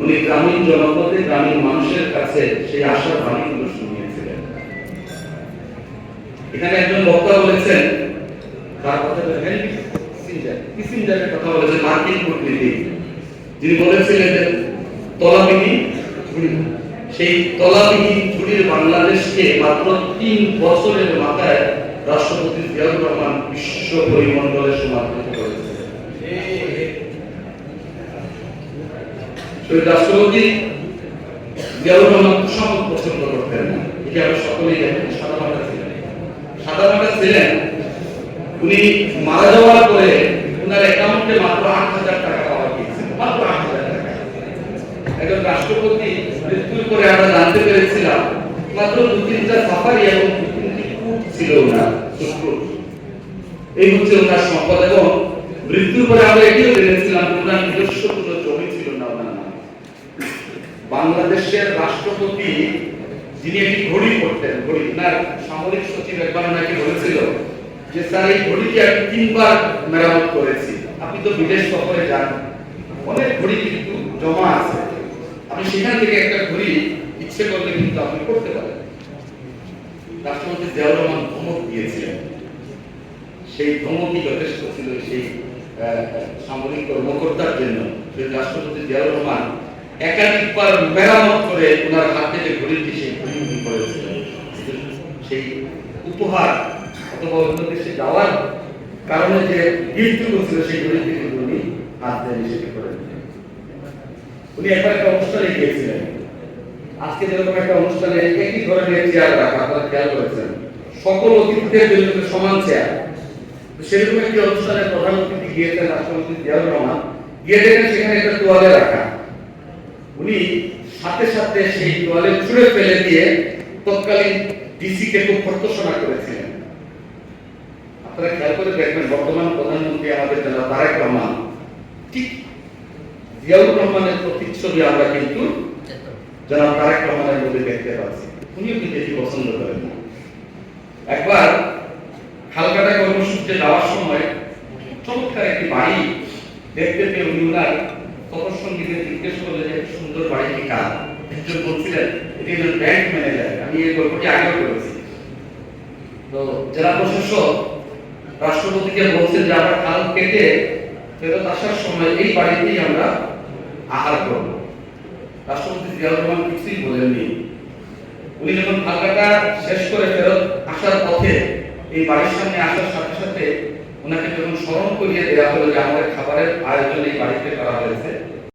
উনি গ্রামীণ জনপদে গ্রামীণ মানুষের কাছে সেই আশার বাণীগুলো শুনিয়েছিলেন। এখানে একজন বক্তা বলেছেন, তার কথা হেনরি কিসিঞ্জারের কথা বলেছেন, মার্কিন কূটনীতিক, যিনি বলেছিলেন যে তলাবিহীন ঝুড়ি, সেই তলাবিহীন ঝুড়ির বাংলাদেশকে মাত্র ৩ বছরের মাথায় রাষ্ট্রপতি জিয়াউর রহমান বিশ্ব পরিমণ্ডলে সমাদৃত করেছিলেন। রাষ্ট্রপতি জিয়াউর রহমান সব পছন্দ করতেন না, এটি আমরা সকলেই জানি। সাদামাটা ছিলেন, সাদামাটা ছিলেন। উনি মারা যাওয়ার পরে ওনার অ্যাকাউন্টে মাত্র ৮,০০০ টাকা পাওয়া গিয়েছিল, মাত্র ৮,০০০ টাকা। একজন রাষ্ট্রপতি মৃত্যুর পরে আমরা জানতে পেরেছিলাম মাত্র ২-৩টা সাফারি এবং ২-৩টি কূপ ছিল ওনার। এই হচ্ছে ওনার সম্পদ। এবং মৃত্যুর পরে আমরা এটিও জেনেছিলাম ওনার নিজস্ব কোনো জমি ছিল না ওনার নামে। বাংলাদেশের রাষ্ট্রপতি যিনি একটি ঘড়ি পড়তেন, ঘড়ি, ওনার সামরিক সচিব একবার নাকি বলেছিল যে স্যার এই ঘড়িটি আমি ৩ বার মেরামত করেছি। আপনি তো বিদেশ সফরে যান, অনেক ঘড়ি কিন্তু জমা আছে, আপনি সেখান থেকে একটা ঘড়ি ইচ্ছে করলে কিন্তু আপনি করতে পারেন। রাষ্ট্রপতি জিয়াউর রহমান ধমক দিয়েছিলেন, সেই ধমকই যথেষ্ট ছিল সেই সামরিক কর্মকর্তার জন্য। সেই রাষ্ট্রপতি জিয়াউর রহমান একাধিকবার মেরামত করে ওনার হাতে যে ঘড়িটি, সেই ঘড়ি করেছিলেন। সেই উপহার অথবা অন্য দেশে যাওয়ার কারণে যে গিফটটুকু ছিল, সেই ঘড়িটি কিন্তু উনি হাত দিয়ে নিষেধ করেন। উনি একবার একটা অনুষ্ঠানে গিয়েছিলেন, আজকে যেরকম একটা অনুষ্ঠানে একই ধরনের চেয়ার রাখা, আপনারা খেয়াল করেছেন, সকল অতিথিদের জন্য সমান চেয়ার। সেরকম একটি অনুষ্ঠানে প্রধান অতিথি গিয়েছেন রাষ্ট্রপতি জিয়াউর রহমান, গিয়ে দেখেন সেখানে একটা তোয়ালে রাখা। উনি সাথে সাথে সেই তোয়ালে ছুঁড়ে ফেলে দিয়ে তৎকালীন ডিসিকে খুব ভর্ৎসনা করেছিলেন। আপনারা খেয়াল করে দেখবেন বর্তমান প্রধানমন্ত্রী আমাদের জনাব তারেক রহমান, ঠিক জিয়াউর রহমানের প্রতিচ্ছবি আমরা কিন্তু জনাব তারেক রহমানের মধ্যে দেখতে পাচ্ছি। উনিও কিন্তু এটি পছন্দ করেন না। একবার হালকাটা কর্মসূচিতে যাওয়ার সময় চমৎকার একটি বাড়ি দেখতে পেয়ে উনি ওনার তপস্বঙ্গীদের জিজ্ঞেস করলেন যে সুন্দর বাড়িটি কার? একজন বলছিলেন এটি একজন ব্যাংক ম্যানেজার। আমি এই গল্পটি আগেও করেছি। তো জেলা প্রশাসক রাষ্ট্রপতিকে বলছেন যে আমরা খাল কেটে ফেরত আসার সময় এই বাড়িতেই আমরা আহার করব। রাষ্ট্রপতি জিয়াউর রহমান কিছুই বলেননি। উনি যখন খাল কাটা শেষ করে ফেরত আসার পথে এই বাড়ির সামনে আসার সাথে সাথে ওনাকে যখন স্মরণ করিয়ে দেওয়া হলো যে আমাদের খাবারের আয়োজন এই বাড়িতে করা হয়েছে,